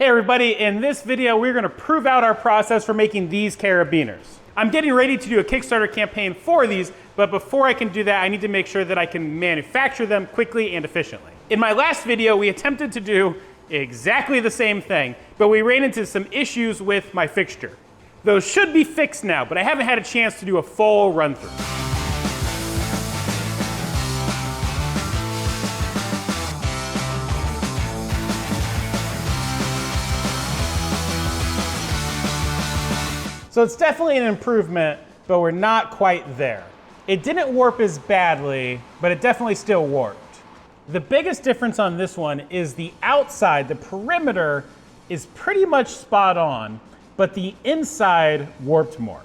Hey everybody, in this video we're going to prove out our process for making these carabiners. I'm getting ready to do a Kickstarter campaign for these, but before I can do that I need to make sure that I can manufacture them quickly and efficiently. In my last video we attempted to do exactly the same thing, but we ran into some issues with my fixture. Those should be fixed now, but I haven't had a chance to do a full run through. So it's definitely an improvement, but we're not quite there. It didn't warp as badly, but it definitely still warped. The biggest difference on this one is the outside, the perimeter, is pretty much spot on, but the inside warped more.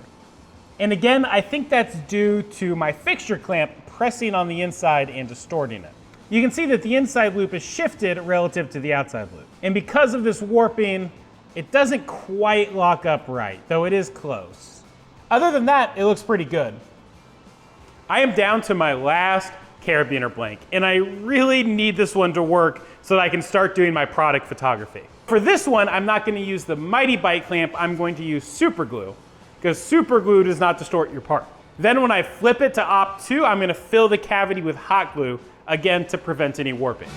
And again, I think that's due to my fixture clamp pressing on the inside and distorting it. You can see that the inside loop is shifted relative to the outside loop. And because of this warping, it doesn't quite lock up right, though it is close. Other than that, it looks pretty good. I am down to my last carabiner blank, and I really need this one to work so that I can start doing my product photography. For this one, I'm not going to use the Mighty Bite clamp, I'm going to use super glue, because super glue does not distort your part. Then when I flip it to Op 2, I'm going to fill the cavity with hot glue, again to prevent any warping.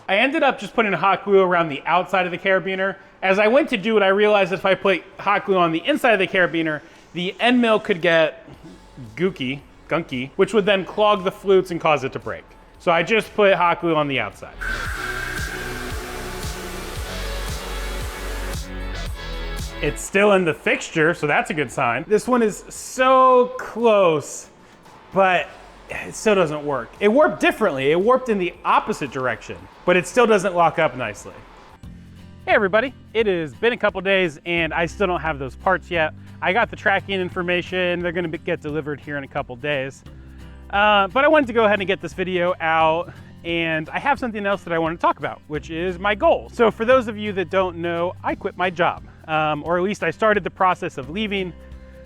I ended up just putting hot glue around the outside of the carabiner. As I went to do it, I realized that if I put hot glue on the inside of the carabiner, the end mill could get gunky, which would then clog the flutes and cause it to break. So I just put hot glue on the outside. It's still in the fixture, so that's a good sign. This one is so close, but it still doesn't work. It warped differently. It warped in the opposite direction, but it still doesn't lock up nicely. Hey everybody, it has been a couple days and I still don't have those parts yet. I got the tracking information. They're gonna get delivered here in a couple days. But I wanted to go ahead and get this video out, and I have something else that I want to talk about, which is my goal. So for those of you that don't know, I quit my job, or at least I started the process of leaving.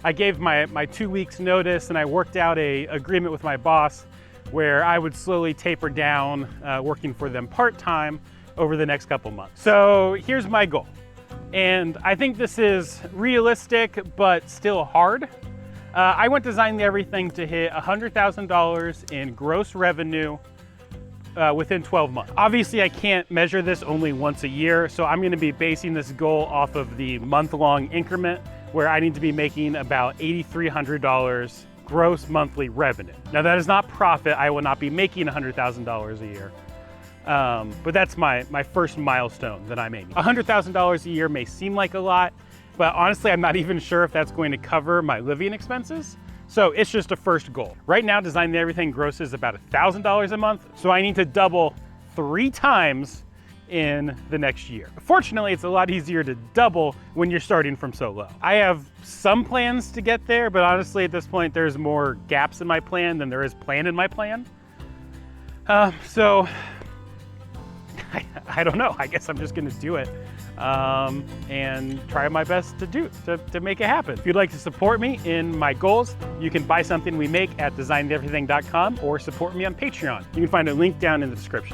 I gave my 2 weeks notice and I worked out an agreement with my boss where I would slowly taper down working for them part-time over the next couple months. So here's my goal. And I think this is realistic, but still hard. I went designing everything to hit $100,000 in gross revenue within 12 months. Obviously, I can't measure this only once a year, so I'm gonna be basing this goal off of the month-long increment, where I need to be making about $8,300 gross monthly revenue. Now that is not profit. I will not be making $100,000 a year. But that's my first milestone that I'm aiming. $100,000 a year may seem like a lot, but honestly, I'm not even sure if that's going to cover my living expenses. So it's just a first goal. Right now, Designing Everything grosses about $1,000 a month. So I need to double 3 times in the next year. Fortunately, it's a lot easier to double when you're starting from so low. I have some plans to get there, but honestly, at this point, there's more gaps in my plan than there is plan in my plan. So I don't know. I guess I'm just gonna do it and try my best to make it happen. If you'd like to support me in my goals, you can buy something we make at designedeverything.com or support me on Patreon. You can find a link down in the description.